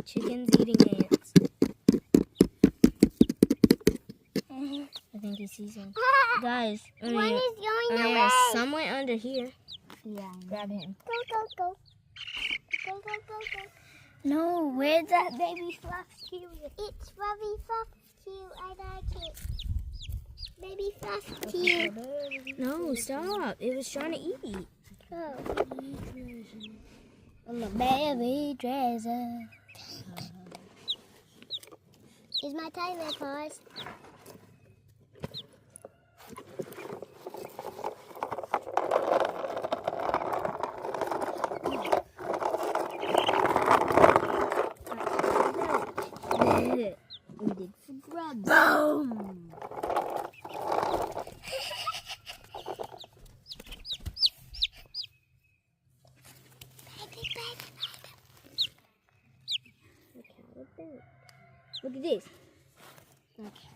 Chickens eating ants. I think he sees them. Guys, One is going away. there's somewhere under here. Yeah. Grab him. Go, go, go. Go, go, go, go. No, where's that baby fluff cute? It's Fluffy Fluff cute. I like it. Baby fluff cute. No, stop. It was trying to eat. Oh. I'm a baby treasure. Is my timer paused? We did for grubs. Boom! Look at this. Okay.